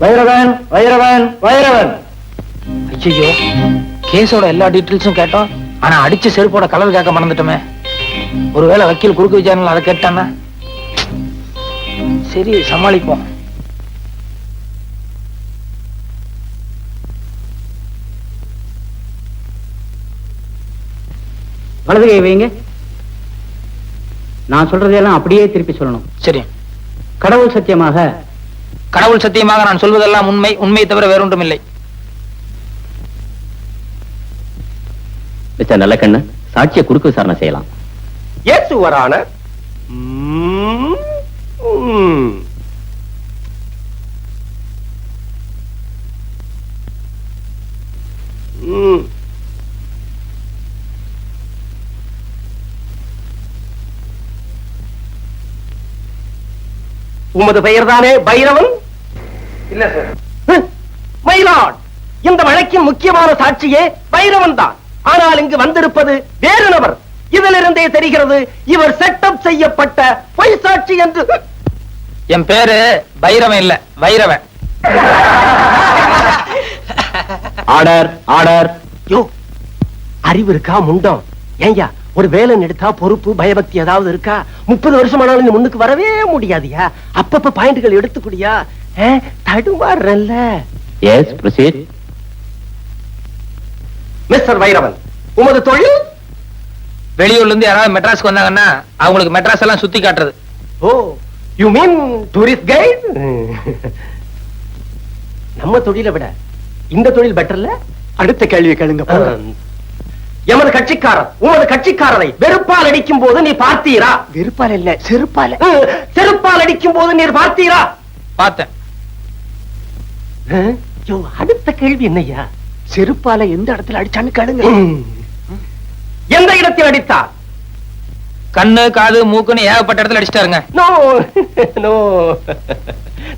வைரவன் வைரவன் வைரவன். ஐயோ, கேஸோட எல்லா டீட்டெயில்ஸும் கேட்டோம். ஆனா அடிச்ச செருப்போட கலர் கேட்க மறந்துட்டோமே. ஒருவேளை வக்கீல் குறுக்கு விசாரணை அதை கேட்டானா? சரி, சமாளிப்போம். வலது கை வைங்க. நான் சொல்றதெல்லாம் அப்படியே திருப்பி சொல்லணும். சரி. கடவுள் சத்தியமாக. கடவுள் சத்தியமாக நான் சொல்வதெல்லாம் உண்மை, உண்மையை தவிர வேறொன்றும் இல்லை. மிஸ்டர் நல்லக்கண்ணு, சாட்சியை குறுக்கு விசாரணை செய்யலாம். Yes your honour. உமது பெயர் தானே பைரவன்? இல்ல சார். மயிலாட், இந்த வழக்கின் முக்கியமான சாட்சியே பைரவன் தான். ஆனால் இங்கு வந்திருப்பது வேறு நபர். இதிலிருந்தே தெரிகிறது இவர் செட்டப் செய்யப்பட்ட பொய் சாட்சி என்று. என் பேரு பைரவன் இல்ல, வைரவன். Order order. யோ, அறிவு இருக்கா முண்டம்? ஏய்யா, ஒரு வேலன் எடுத்தா பொறுப்பு பயபக்தி ஏதாவது இருக்கா? 30 வருஷமானாலும் நீ முன்னுக்கு வரவே முடியாதியா? அப்பப்ப பாயிண்ட்கள் எடுத்துக்கூடியா? தடுமாறல்ல. Yes, proceed. மிஸ்டர் வைரவன், உமது தொழில்? வெளியூர்ல இருந்து யாராவது மெட்ராஸ்க்கு வந்தாங்கன்னா அவங்களுக்கு மெட்ராஸ் எல்லாம் சுத்தி காட்டுறது. ஓ, யூ மீன் டூரிஸ்ட் கைட்? நம்ம தொழிலை விட இந்த தொழில் பெட்டர்ல. அடுத்த கேள்வி கேளுங்க. எமது கட்சிக்காரர் உமது கட்சிக்காரரை வெறுப்பால் அடிக்கும் போது நீ பார்த்தீரா? வெறுப்பால் இல்ல, செருப்பால். செருப்பால் அடிக்கும் போது நீர் பார்த்தீரா? பார்த்தேன். அடுத்த கேள்வி என்னையா? செருப்பால எந்த இடத்துல அடிச்சான்னு கேளுங்க. எந்த இடத்தில் அடித்தார்? கண்ணு, காது, மூக்குன்னு ஏகப்பட்ட இடத்துல அடிச்சிட்டாருங்க. நோ நோ,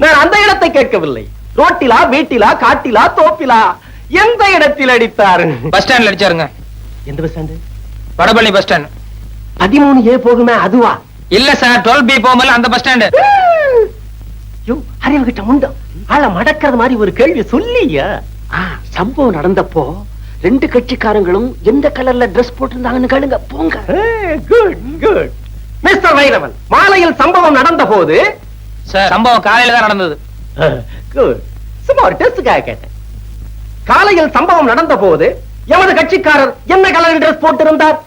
நான் அந்த இடத்தை கேட்கவில்லை. ரோட்டிலா, வீட்டிலா, காட்டிலா, தோப்பிலா, எந்த இடத்தில் அடித்தார்? பஸ் ஸ்டாண்ட்ல அடிச்சாருங்க. எந்த bus stand? Vadapalli bus stand. 13A போகுமே அதுவா? இல்ல சார், 12B போகும்போது அந்த பஸ் ஸ்டாண்டு. அறிவு கிட்ட முண்டம் ஆள மடக்கிறது மாதிரி ஒரு கேள்வி சொல்லியா? சம்பவம் நடந்தப்போ 2 கட்சிக்காரங்களும் எந்த கலர்ல டிரெஸ் போட்டிருந்தாங்கன்னு கேளுங்க. போங்க. Good good. மிஸ்டர் வைரவன், மாலையில் சம்பவம் நடந்த போது? சார், சம்பவம் காலையில தான் நடந்தது. குட். சும்மா ஒரு டெஸ்டுக்காக கேட்டேன். காலையில் சம்பவம் நடந்த போது எமது கட்சிக்காரர் என்ன கலர் டிரெஸ் போட்டிருந்தார்?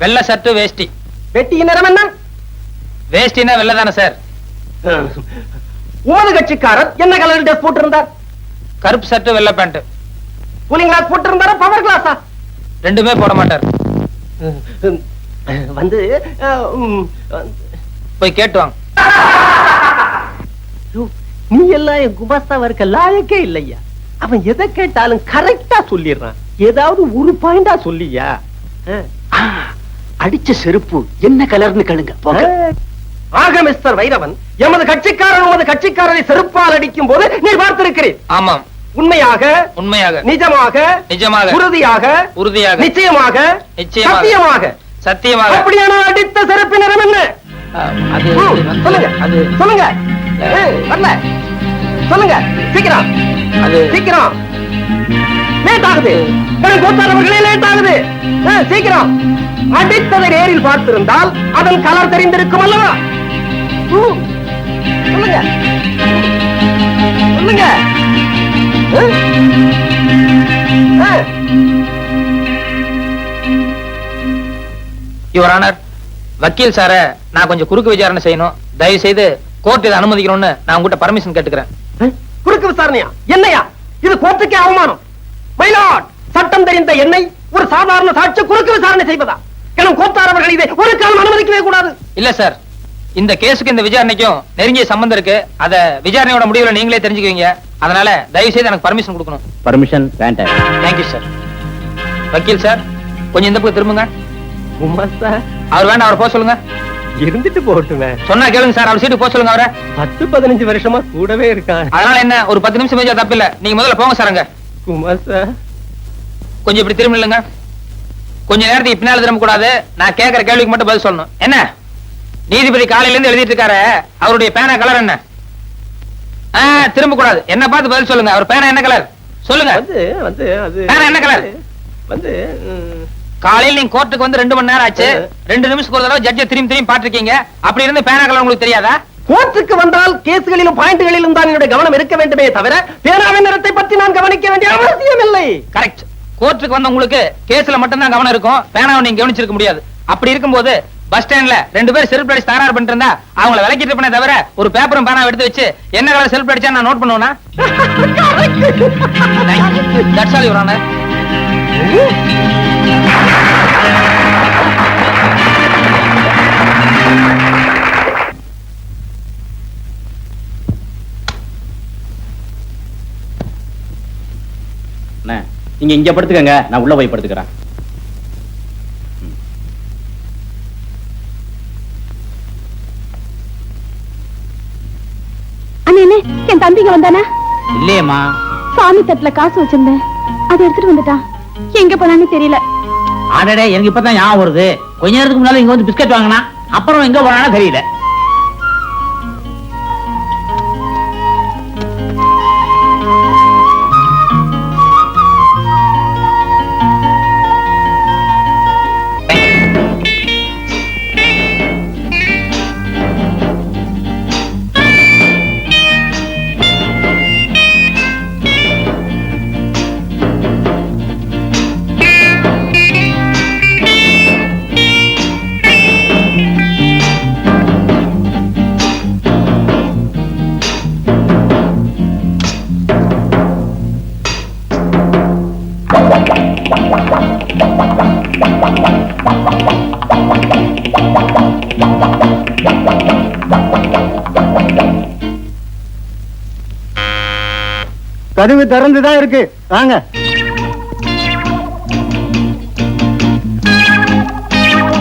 வெள்ளை சட்டு, வேஷ்டி. வெட்டியின் நிறம் என்ன? வேஷ்டினா வெள்ளை தானே சார். உமது கட்சிக்காரர் என்ன கலர் டிரெஸ் போட்டிருந்தார்? கருப்பு சட்டு, வெள்ளை பேண்ட். கூலிங் கிளாஸ் போட்டிருந்தாரா, பவர் கிளாஸா? ரெண்டுமே போட மாட்டார். வந்து போய் கேட்டு வாங்க. நீ எல்லாம் என் குமாஸ்தாவா இருக்க லாயக்கே இல்லையா? அவன் எதை கேட்டாலும் கரெக்டா சொல்லிடுறான். ஏதாவது ஒரு பாயிண்டா சொல்லியா? அடிச்ச செருப்பு என்ன கலர்னு கேளுங்க. போங்க. ஆக மிஸ்டர் வைரவன், எமது கட்சிக்காரர் உமது கட்சிக்காரரை செருப்பால் அடிக்கும் போது நீ பார்த்திருக்கிறேன். ஆமாம். உண்மையாக? உண்மையாக. நிஜமாக? நிஜமாக. உறுதியாக? உறுதியாக. நிச்சயமாக? நிச்சயமாக. சத்தியமாக? சத்தியமாக. அப்படியான அடித்த செருப்பு நிறம் என்ன? அது சொல்லுங்க. அது சொல்லுங்க. வரல, சொல்லுங்க சீக்கிரம். அது சீக்கிரம். லேட் ஆகுது. கோத்தாரவர்களே லேட் ஆகுது. சீக்கிரம். அடித்ததை நேரில் பார்த்திருந்தால் அதன் கலர் தெரிந்திருக்கும் அல்லவா? சொல்லுங்க சொல்லுங்க. யுவர் ஆனர், வக்கீல் சார நான் கொஞ்சம் குறுக்கு விசாரணை செய்யணும். தயவு செய்து கோர்ட் இதை அனுமதிக்கணும்னு நான் உங்ககிட்ட பர்மிஷன் கேட்டுக்கிறேன். குறுக்கு விசாரணையா? என்னையா இது? கோர்ட்டுக்கே அவமானம். மயிலாட், சட்டம் தெரிந்த என்னை ஒரு சாதாரண சாட்சி குறுக்கு விசாரணை செய்வதா? எனும் கோத்தாரவர்கள் இதை ஒரு காலம் அனுமதிக்கவே கூடாது. இல்ல சார், இந்த கேஸுக்கு இந்த விசாரணைக்கும் நெருங்கிய சம்பந்தம் இருக்கு. அத விசாரணையோட முடிவுல நீங்களே தெரிஞ்சுக்குவீங்க. அதனால தயவு செய்து எனக்கு பர்மிஷன் கொடுக்கணும். பர்மிஷன் வேண்டாம். Thank you sir. வக்கீல் சார், கொஞ்சம் இந்த பக்கம் திரும்புங்க. அவர் வேண்டாம், அவரை போக சொல்லுங்க. இருந்துட்டு போட்டுமே. சொன்னா கேளுங்க சார், அவர் சீட்டு போக சொல்லுங்க. அவரை 10-15 வருஷமா கூடவே இருக்கான். அதனால என்ன, ஒரு 10 நிமிஷம் மேஜா தப்பு இல்ல. நீங்க முதல்ல போங்க சார். அங்க குமார் சார், கொஞ்சம் இப்படி திரும்ப இல்லைங்க. கொஞ்ச நேரத்துக்கு பின்னால திரும்ப கூடாது. நான் கேட்கிற கேள்விக்கு மட்டும் பதில் சொல்லணும். என்ன நீதிபதி காலையில இருந்து எழுதிட்டு இருக்காரு, அவருடைய பேனா கலர் என்ன? திரும்ப கூடாது. என்ன பார்த்து பதில் சொல்லுங்க. அவர் பேனா என்ன கலர் சொல்லுங்க. பேனா என்ன கலர்? காலையில் நீங்க கோர்ட்டுக்கு வந்து 2 மணி நேரம் ஆச்சு. 2 நிமிஷத்துக்கு ஒரு தடவை ஜட்ஜை திரும்பி பாத்துருக்கீங்க. அப்படி இருந்து பேனா கலர் உங்களுக்கு தெரியாதா? கோர்ட்டுக்கு வந்தால் கேஸ்களிலும் பாயிண்ட்களிலும் தான் என்னுடைய கவனம் இருக்க வேண்டுமே தவிர பேனாவின் நிறத்தை பற்றி நான் கவனிக்க வேண்டிய அவசியம் இல்லை. கரெக்ட். கோர்ட்டுக்கு வந்த உங்களுக்கு கேஸ்ல மட்டும் தான் கவனம் இருக்கும். பேனாவை நீங்க கவனிச்சிருக்க முடியாது. அப்படி இருக்கும்போது பஸ் ஸ்டாண்ட்ல 2 பேர் செல்ஃப் அடிச்சு தகராறு பண்ணிட்டு இருந்தா அவங்கள விலக்கிட்டு பண்ண தவிர ஒரு பேப்பரும் பேனா எடுத்து வச்சு என்ன கலர் செல்ஃப் அடிச்சா நான் நோட் பண்ணுவேனா? That's all your honour. நீங்க இங்க படுத்துக்கங்க, நான் உள்ள போய் படுத்துக்கிறேன். அண்ணே, என் தம்பிங்க வந்தானா? இல்லையம்மா. சாமி தட்டுல காசு வச்சிருந்தேன், அதை எடுத்துட்டு வந்துட்டான். எங்க போனான்னு தெரியல. ஆடடே, எனக்கு இப்பதான் ஞாபகம் வருது. கொஞ்ச நேரத்துக்கு முன்னால இங்க வந்து பிஸ்கட் வாங்கினா, அப்புறம் எங்க போனானோ தெரியல. கதவு திறந்துதான் இருக்கு, வாங்க.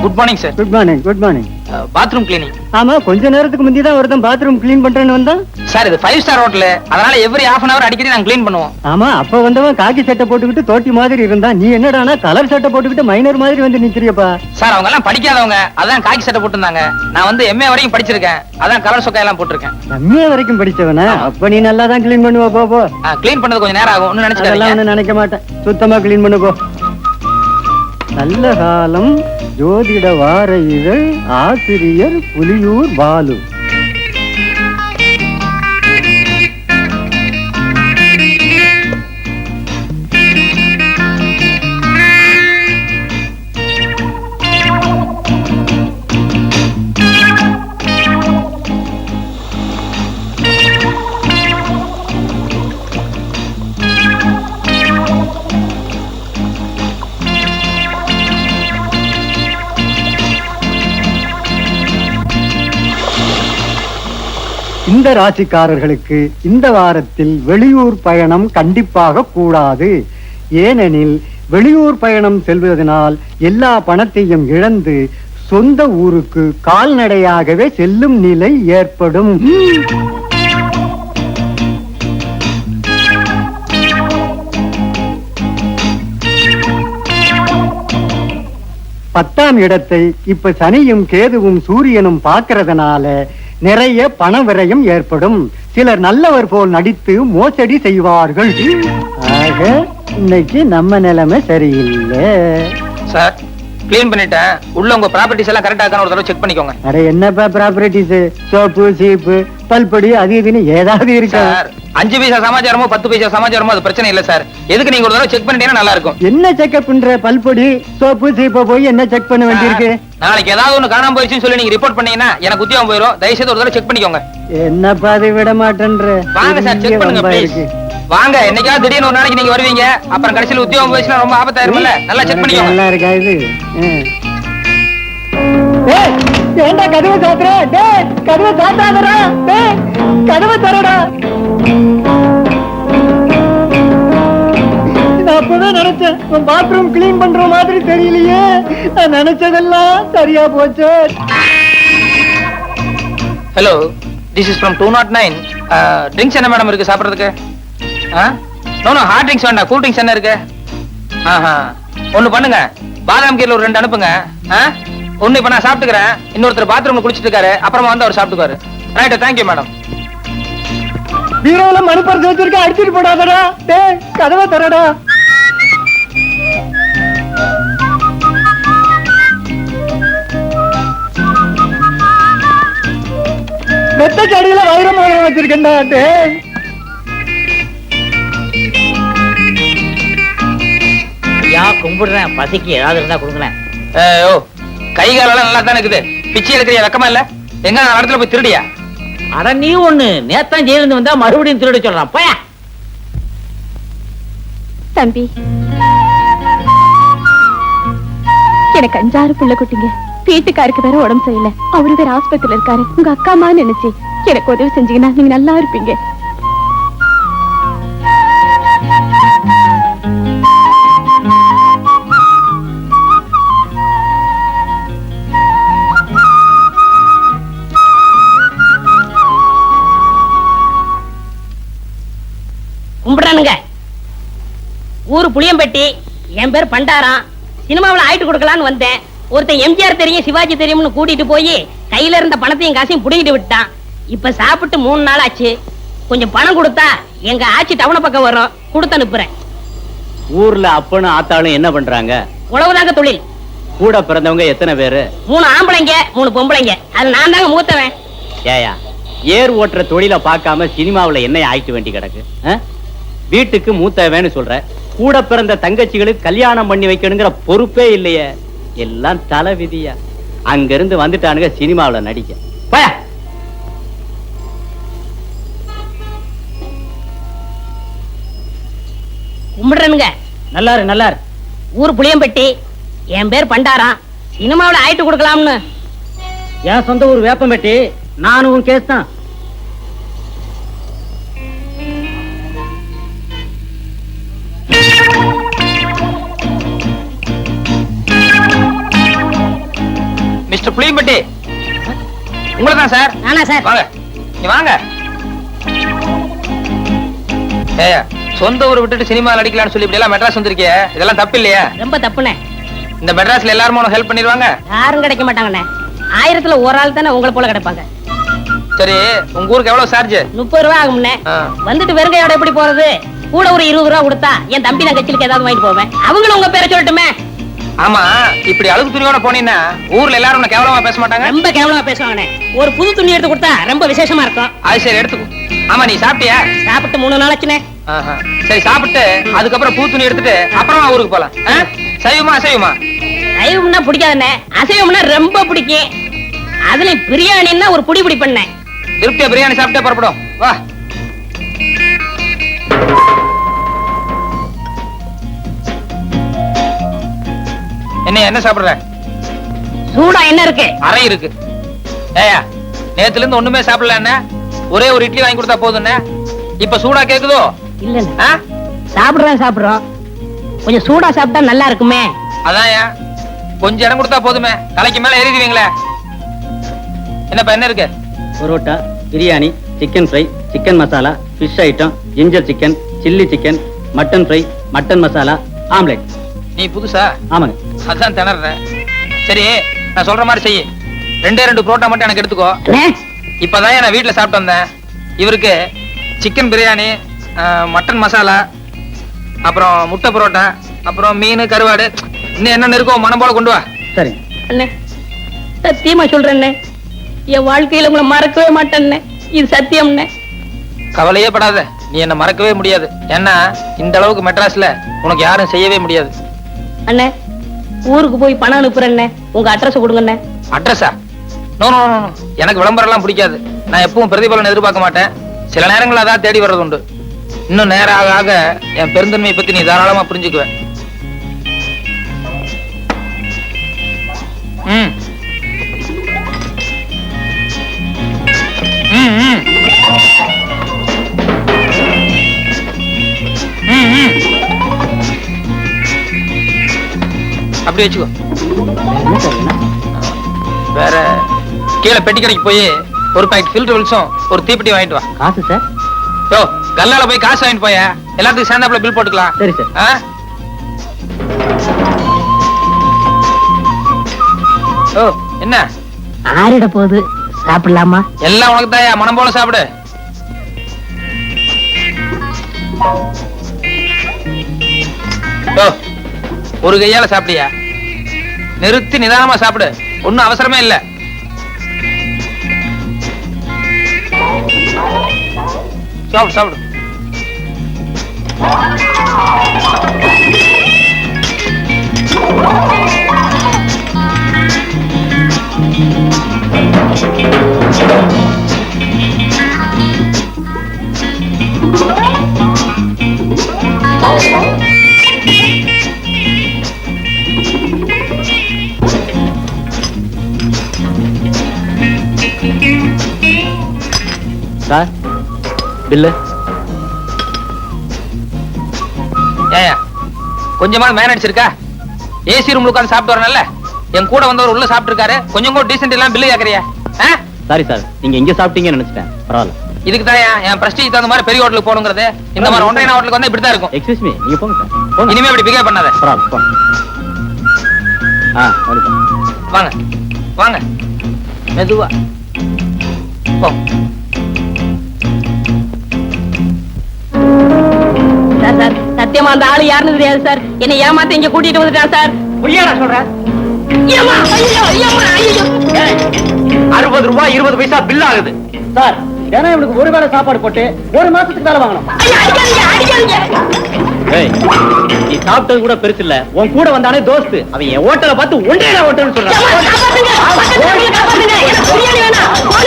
Good morning sir. Good morning. Good morning. Bathroom cleaning. ஆமா, கொஞ்ச நேரத்துக்கு முந்தி தான் ஒருத்தன் பாத்ரூம் கிளீன் பண்றேன்னு வந்தான். சார் இது 5 ஸ்டார் ஹோட்டல், அதனால எவ்ரி half an hour அடிக்கடி நாங்க க்ளீன் பண்ணுவோம். ஆமா, அப்ப வந்தவன் காக்கி சட்டை போட்டுக்கிட்டு தோட்டி மாதிரி இருந்தான். நீ என்னடானா கலர் சட்டை போட்டுக்கிட்டு மைனர் மாதிரி வந்து நிக்கிறியப்பா. சார் அவங்க எல்லாம் படிக்காதவங்க, அதான் காக்கி சட்டை போட்டுருந்தாங்க. நான் வந்து MA வரைக்கும் படிச்சிருக்கேன், அதான் கலர் சொக்கா எல்லாம் போட்டிருக்கேன். MA வரைக்கும் படிச்சவனா? அப்ப நீ நல்லா தான் கிளீன் பண்ணுவ. போ. க்ளீன் பண்ணது கொஞ்சம் நேரம் ஆகும், ஒன்னும் நினைச்சுக்காதீங்க. ஒன்னும் நினைக்க மாட்டேன், சுத்தமா கிளீன் பண்ணு போ. நல்ல காலம் ஜோதிட வார இதழ், ஆசிரியர் புலியூர் பாலு. இந்த ராசிக்காரர்களுக்கு இந்த வாரத்தில் வெளியூர் பயணம் கண்டிப்பாக கூடாது. ஏனெனில் வெளியூர் பயணம் செல்வதனால் எல்லா பணத்தையும் இழந்து சொந்த ஊருக்கு கால்நடையாகவே செல்லும் நிலை ஏற்படும். பத்தாம் இடத்தை இப்ப சனியும் கேதுவும் சூரியனும் பார்க்கறதுனால நிறைய பண விரயம் ஏற்படும். சிலர் நல்லவர் போல் நடித்து மோசடி செய்வார்கள். ஆக இன்னைக்கு நம்ம நிலைமை சரியில்லை. சார் க்ளீன் பண்ணிட்டேன், உள்ள உங்க ப்ராப்பர்ட்டிஸ் எல்லாம் கரெக்டா இருக்கான்னு ஒரு தடவை செக் பண்ணிக்கோங்க. அட என்னப்பா ப்ராப்பர்ட்டிஸ், சோப்பு சீப்பு பல்படி அது இதுன்னு ஏதாவது இருக்கா? சார் 5 பைசா சமாச்சாரமோ 10 பைசா சமாச்சாரமோ அது பிரச்சனை இல்ல சார். எதுக்கு நீங்க ஒரு தடவை செக் பண்ணிட்டீங்கன்னா நல்லா இருக்கும். என்ன செக்அப் பண்ற? பல்பொடி சோப்பு சீப்பை போய் என்ன செக் பண்ண வேண்டியிருக்கு? நாளைக்கு ஏதாவது ஒண்ணு காணாம போயிடுச்சுன்னு சொல்லி நீங்க ரிப்போர்ட் பண்ணீங்கன்னா எனக்கு உத்தியோகம் போயிடும். தயவுசெய்து ஒரு தடவை செக் பண்ணிக்கோங்க. என்னப்பா அதை விட மாட்டேன்ற? வாங்க சார் செக் பண்ணுங்க ப்ளீஸ். வாங்க, என்னைக்காவது திடீர்னு ஒரு நாளைக்கு நீங்க வருவீங்க, அப்புறம் கடைசியில் உத்தியோகம் போயிடுச்சுன்னா ரொம்ப ஆபத்தாயிரும்ல. நல்லா செக் பண்ணிக்கோங்க. நல்லா இருக்கா இது? ஏண்டா கதவை சாத்துற? டேய் கதவை சாத்தாதடா. டேய் கதவை தரடா. நான் அப்பவே நினைச்சேன் உன் பாத்ரூம் கிளீன் பண்ற மாதிரி தெரியலையே. நான் நினைச்சதெல்லாம் சரியா போச்சு. Hello, this is from 209. Drinks என்ன மேடம் இருக்கு சாப்பிடுறதுக்கு? நோ ஹார்ட் ட்ரிங்க்ஸ் வேண்டாம், கூல் ட்ரிங்க்ஸ் என்ன இருக்கு? ஒண்ணு பண்ணுங்க, பாதாம் கீரை ஒரு 2 அனுப்புங்க. ஒண்ணு இப்ப நான் சாப்பிட்டுக்கிறேன், இன்னொருத்தர் பாத்ரூம்ல குளிச்சிட்டு இருக்காரு, அப்புறமா வந்து அவர் சாப்பிட்டுக்காரு. Right, thank you madam. பீரோல மணி பரிசு வச்சிருக்க, அடிச்சிட்டு போடாதடா. டேய் கதவை தரடா. மெத்தைக்கு அடியில வைரம் மோதிரம் வச்சிருக்கேன்டா. டேய் ஐயா கும்பிடுறேன், பசிக்கு ஏதாவது இருந்தா கொடுங்களேன். ஓ கை காலெல்லாம் நல்லா தானே இருக்குது. பிச்சை எடுக்கிறியா? வெக்கமா இல்ல? எங்க நான் இடத்துல போய் திருடியா? அட நீ ஒண்ணு நேத்தான் ஜெயிலிருந்து வந்தா மறுபடியும் திருட சொல்றான். போயா தம்பி, எனக்கு 5-6 புள்ள குட்டிங்க. வீட்டுக்காருக்கு வேற உடம்பு சரியில்லை, அவரு வேற ஆஸ்பத்திரியில இருக்காரு. உங்க அக்கா அம்மா நினைச்சு எனக்கு உதவி செஞ்சீங்கன்னா நீங்க நல்லா இருப்பீங்க. கும்பிடுறானுங்க. ஊரு புளியம்பட்டி, என் பேர் பண்டாரம். சினிமாவில் ஆயிட்டு கொடுக்கலான்னு வந்தேன். ஒருத்தன் எம்ஜிஆர் தெரியும் சிவாஜி தெரியும்னு கூட்டிட்டு போய் கையில இருந்த பணத்தையும் காசையும் புடிங்கிட்டு விட்டான். இப்ப சாப்பிட்டு 3 நாள் ஆச்சு. கொஞ்சம் பணம் கொடுத்தா எங்க ஆட்சி டவுன பக்கம் வரும், கொடுத்து அனுப்புறேன். ஊர்ல அப்பனும் ஆத்தாளும் என்ன பண்றாங்க? உழவுதாங்க தொழில். கூட பிறந்தவங்க எத்தனை பேரு? 3 ஆம்பளைங்க 3 பொம்பளைங்க. அது நான் தாங்க மூத்தவன். ஏயா ஏர் ஓட்டுற தொழில பார்க்காம சினிமாவுல என்ன ஆயிட்டு வேண்டி கிடக்கு? வீட்டுக்கு மூத்தவன்னு சொல்ற, கூட பிறந்த தங்கச்சிகளுக்கு கல்யாணம் பண்ணி வைக்கணுங்கிற பொறுப்பே இல்லையே. எல்லாம் தலை விதியா. அங்க இருந்து வந்துட்டானுங்க சினிமாவுல நடிக்க. போயா. கும்பிடுறனுங்க. நல்லாரு நல்லாரு. ஊர் புளியம்பட்டி, என் பேர் பண்டாரம். சினிமாவில் ஆயிட்டு கொடுக்கலாம்னு. என் சொந்த ஊர் வேப்பம்பட்டி. நானும் உன் கேஸ் தான். மிஸ்டர் புளியம்பட்டி, உங்களை தான் சார். நானா சார்? வாங்க, நீ வாங்க. ஏயா, சொந்த ஊரை விட்டுட்டு சினிமாவில் அடிக்கலாம்னு சொல்லி இப்படி எல்லாம் மெட்ராஸ் வந்திருக்கிய, இதெல்லாம் தப்பு இல்லையா? ரொம்ப தப்புண்ணே. இந்த மெட்ராஸ்ல எல்லாரும் உனக்கு ஹெல்ப் பண்ணிடுவாங்க? யாரும் கிடைக்க மாட்டாங்கண்ணே. 1000த்துல ஒரு ஆள் தானே உங்களை போல கிடைப்பாங்க. சரி, உங்க ஊருக்கு எவ்வளவு சார்ஜ்? 30 ரூபா ஆகும்ண்ணே. வந்துட்டு வெறுங்கையோட எப்படி போறது? கூட ஒரு 20 ரூபா கொடுத்தா என் தம்பி நான் கட்சிலுக்கு ஏதாவது வாங்கிட்டு போவேன். அவங்களும் உங்க பேரை சொல்லட்டுமே. ஆமா, இப்படி அழுகு துணியோட போனீங்கன்னா ஊர்ல எல்லாரும் உன்னை கேவலமா பேச மாட்டாங்க? ரொம்ப கேவலமா பேசுவாங்கண்ணே. ஒரு புது துணி எடுத்து கொடுத்தா ரொம்ப விசேஷமா இருக்கும். அது சரி, எடுத்துக்கோ. ஆமா, நீ சாப்பிட்டியா? சாப்பிட்டு 3 நாள் ஆச்சுண்ணே. சரி, சாப்பிட்டு அதுக்கப்புறம் பூ துணி எடுத்துட்டு அப்புறமா ஊருக்கு போலாம். சைவமா அசைவமா? சைவம்னா பிடிக்காதுண்ணே, அசைவம்னா ரொம்ப பிடிக்கும். அதுல பிரியாணின்னா ஒரு புடி புடி பண்ணேன். திருப்தியா பிரியாணி சாப்பிட்டே புறப்படும். வா. என்ன சாப்பிடுற? சூடா என்ன இருக்கு? அறை இருக்கு. ஏயா, நேத்துல இருந்து ஒண்ணுமே சாப்பிடல. என்ன ஒரே ஒரு இட்லி வாங்கி கொடுத்தா போதும். இப்ப சூடா கேக்குதோ? இல்ல சாப்பிடுறோம். கொஞ்சம் சூடா சாப்பிட்டா நல்லா இருக்குமே. அதான் கொஞ்சம் இடம் கொடுத்தா போதுமே, தலைக்கு மேல ஏறிடுவீங்களே. என்னப்பா என்ன இருக்கு? Parotta, biryani, chicken fry, chicken masala, fish item, ginger chicken, chilli chicken, mutton fry, mutton masala, omelette. நீ புதுசா? ஆமாங்க. அதான் திணறேன். சரி, நான் சொல்ற மாதிரி செய்ய. 2 புரோட்டா மட்டும் எனக்கு எடுத்துக்கோ. இப்பதான் நான் வீட்டுல சாப்பிட்டு வந்தேன். இவருக்கு சிக்கன் பிரியாணி, மட்டன் மசாலா, அப்புறம் முட்டை புரோட்டா, அப்புறம் மீன் கருவாடு, இன்னும் என்ன இருக்கோ மனம் போல கொண்டு வா. சரி அண்ணே, சத்தியமா சொல்றேன், என் வாழ்க்கையில உங்களை மறக்கவே மாட்டேன்னு. இது சத்தியம்ண்ணே. கவலையே படாத, நீ என்ன மறக்கவே முடியாது. ஏன்னா இந்த அளவுக்கு மெட்ராஸ்ல உனக்கு யாரும் செய்யவே முடியாது. அண்ணே, ஊருக்கு போய் பணம் அனுப்புறேன்னே, உங்க அட்ரஸ் கொடுங்கண்ணே. அட்ரஸா? நோ, எனக்கு விளம்பரம் எல்லாம் பிடிக்காது. நான் எப்பவும் பிரதிபலன் எதிர்பார்க்க மாட்டேன். சில நேரங்கள் அதான் தேடி வர்றது உண்டு. இன்னும் நேரம் ஆக ஆக என் பெருந்தன்மையை பத்தி நீ தாராளமா புரிஞ்சுக்குவேன். ம் ம் ம் ம் அப்படி வச்சுக்கோ. வேற கீழே பெட்டி கடைக்கு போய் ஒரு பாக்கெட் ஃபில்டர் வில்ஸும் ஒரு தீப்பெட்டி வாங்கிட்டு வா. காசு சார்? யோ, கல்லால போய் காசு வாங்கிட்டு போய, எல்லாத்துக்கும் சேர்ந்தாப்புல பில் போட்டுக்கலாம். சரி சார். ஓ, என்ன ஆறிட போகுது, சாப்பிடலாமா? எல்லாம் உனக்கு தாயா, மனம் போல சாப்பிடு. ஓ, ஒரு கையால சாப்பிடியா? நிறுத்தி நிதானமா சாப்பிடு, ஒண்ணும் அவசரமே இல்ல. சாப்பிடு சாப்பிடு. Sir bill. ஏயா கொஞ்சமா மேனேஜ் இருக்கா? ஏசி ரூம்ல உட்கார்ந்து சாப்பிட்டு வரணும்ல. என் கூட வந்தவர் உள்ள சாப்பிட்டு இருக்காரு, கொஞ்சம் கூட டீசென்ட் எல்லாம் பில்லு கேக்குறியா? சாரி சார், நீங்க இங்க சாப்பிட்டீங்கன்னு நினைச்சிட்டேன். பரவாயில்ல. இதுக்கு தான் என் பிரஸ்டீஜ் தகுந்த மாதிரி பெரிய ஹோட்டலுக்கு போகணுங்கிறது. இந்த மாதிரி ஒன்றைய ஹோட்டலுக்கு வந்து இப்படிதான் இருக்கும். எக்ஸ்கியூஸ் மீ, நீங்க போங்க சார். போங்க. இனிமே இப்படி பிகேவ் பண்ணாத. பரவாயில்ல, போங்க. வருது. வாங்க வாங்க, மெதுவா போ. சார் சார் சத்தியமா அந்த ஆளு யாருன்னு தெரியாது சார். என்னை ஏமாத்த இங்க கூட்டிட்டு வந்துட்டான் சார். புரியாடா சொல்ற? ஐயம்மா, ஐயோ, ஐயம்மா, ஐயோ. 60 ரூபாய் 20 பைசா பில் ஆகுது. சார் ஏன்னா இவனுக்கு ஒரு வேளை சாப்பாடு போட்டு ஒரு மாசத்துக்கு மேல வாங்கணும். ஐயா, அடிக்காதீங்க, அடிக்காதீங்க. ஏய், நீ சாப்பிட்டது கூட பெருசு இல்ல. உன் கூட வந்தானே தோஸ்து, அவன் என் ஹோட்டலை பார்த்து ஒன்றே ஹோட்டல்னு சொல்றான். காப்பாத்துங்க, காப்பாத்துங்க, காப்பாத்துங்க. எனக்கு பிரியாணி வேணாம்.